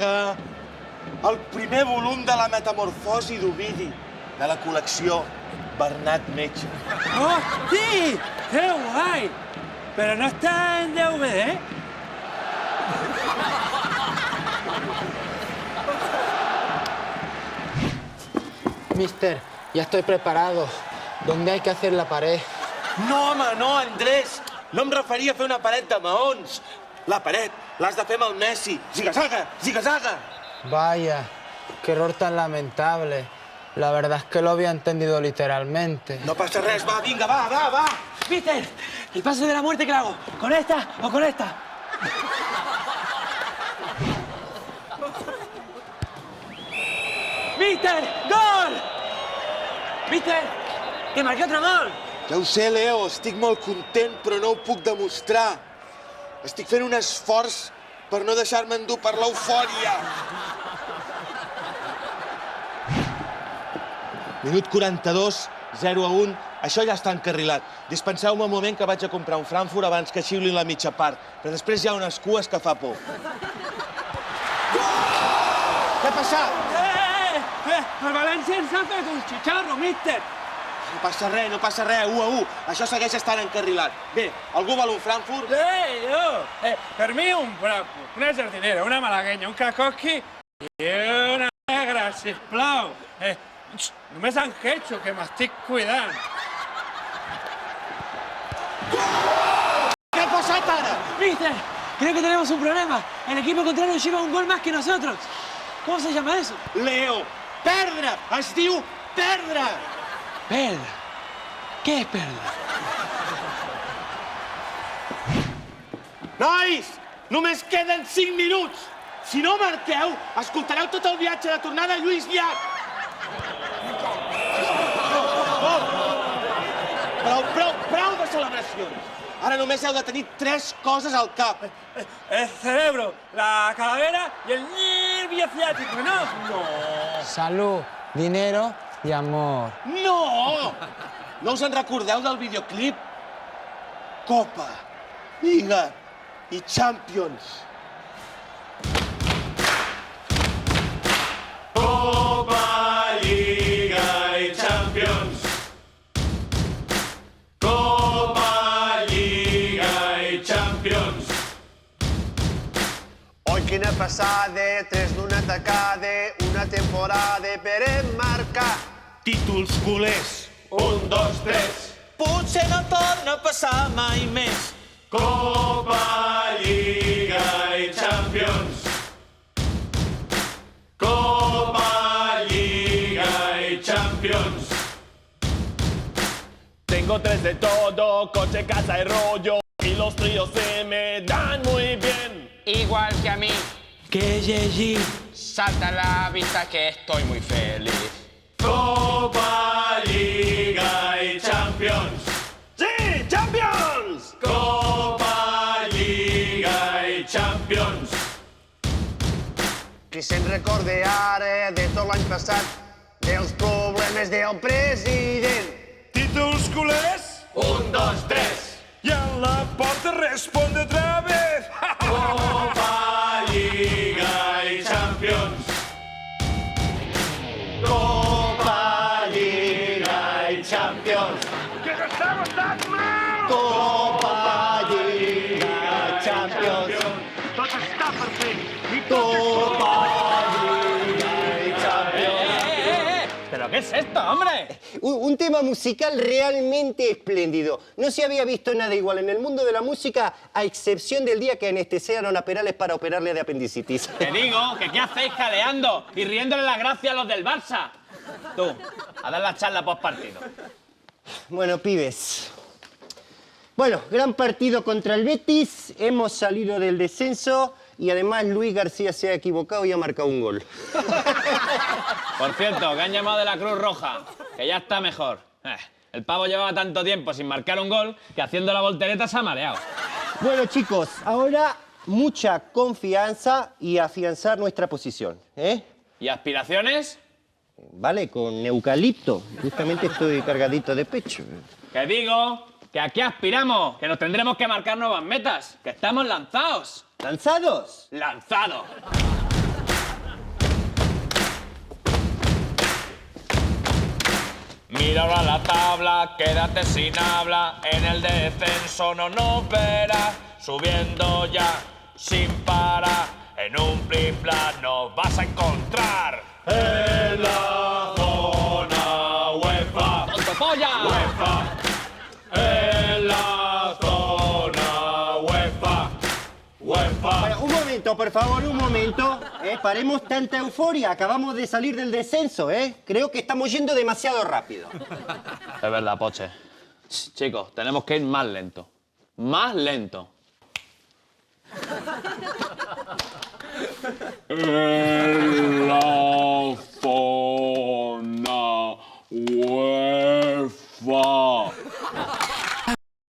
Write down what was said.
el primer volum de la Metamorfosi d'Ovidi, de la col·lecció Bernat Metge. ¡Oh, sí! ¡Qué guay! Pero no está en DVD. Mister, ya estoy preparado. ¿Dónde hay que hacer la pared? No, home, no, Andrés. No em referia a fer una paret de maons. La paret l'has de fer amb el Messi. Ziga-zaga, ziga-zaga. Vaya, qué error tan lamentable. La verdad es que lo había entendido literalmente. No passa res, va, vinga, va. Mister, el paso de la muerte, ¿qué lo hago? ¿Con esta o con esta? ¡Mister! ¡Gol! ¡Mister! ¡Que marqué otro gol! Ja ho sé, Leo, estic molt content, però no ho puc demostrar. Estic fent un esforç per no deixar-me endur per l'eufòria. Minut 42, 0-1. Això ja està encarrilat. Dispenseu-me un moment que vaig a comprar un Frankfurt abans que xiulin la mitja part, però després hi ha unes cues que fa por. Què ha passat? El València ens ha fet un xicharro, mister! No passa res, 1-1. Això segueix estant encarrilat. Bé, algú vol un Frankfurt? Yo. Per mi un Frankfurt, una jardinera, una malaguenya, un Krakowski i una negra, sisplau. Només en queixo, que m'estic cuidant. ¿Qué ha pasado ahora? Mister, creo que tenemos un problema. El equipo contrario lleva un gol más que nosotros. ¿Cómo se llama eso? Leo, perdre! Es diu perdre! Perda. Què és perda? Nois, només queden 5 minuts. Si no marqueu, escoltareu tot el viatge de tornada a Lluís Llach. Prou de celebracions. Ara només heu de tenir 3 coses al cap. El cerebro, la calavera y el nervio ciático, ¿no? No. Salud, dinero y amor. No! No us en recordeu del videoclip? Copa, Lliga i Champions. Copa, Liga y Champions. Copa, Liga y Champions. Oi, quina passada, 3 d'una tacada, una temporada per emmarcar. Títols culers. 1, 2, 3. Potser no torna a passar mai més. Copa, Liga y Champions. Copa, Liga y Champions. Tengo 3 de todo, coche, casa y rollo. Y los tríos se me dan muy bien. Igual que a mí, Que Yeji. salta a la vista que estoy muy feliz. Copa, Liga y Champions. Sí, Champions! Copa, Liga y Champions. Qui se'n recorda ara de tot l'any passat, dels problemes del president. Títols culers? 1, 2, 3. I en la porta responde otra vez. Copa, Liga y Champions. Copa, Liga y Champions. Que no estamos tan mal! Copa, Lliga, Champions. Tot està per fer. Copa, Lliga i Champions. ¿Pero qué es esto, hombre? Un tema musical realmente espléndido. No se había visto nada igual en el mundo de la música, a excepción del día que anestesiaron a Perales para operarle de apendicitis. Te digo que qué hacéis jaleando y riéndole las gracias a los del Barça. Tú, a dar la charla post partido. Bueno, pibes. Bueno, gran partido contra el Betis. Hemos salido del descenso y además Luis García se ha equivocado y ha marcado un gol. Por cierto, que han llamado de la Cruz Roja, que ya está mejor. El pavo llevaba tanto tiempo sin marcar un gol que haciendo la voltereta se ha mareado. Bueno, chicos, ahora mucha confianza y afianzar nuestra posición, ¿eh? ¿Y aspiraciones? Vale, con eucalipto. Justamente estoy cargadito de pecho. Que digo que aquí aspiramos, que nos tendremos que marcar nuevas metas, que estamos lanzados. ¿Lanzados? ¡Lanzados! Mira ahora la tabla, quédate sin habla. En el descenso no nos verás. Subiendo ya sin parar. En un plim-plam nos vas a encontrar. En la zona UEFA. ¡Tonto polla! UEFA. En la zona UEFA. UEFA. Bueno, un momento, por favor, un momento. Paremos tanta euforia. Acabamos de salir del descenso, ¿eh? Creo que estamos yendo demasiado rápido. Es verdad, Poche. Chicos, tenemos que ir más lento. Más lento. En la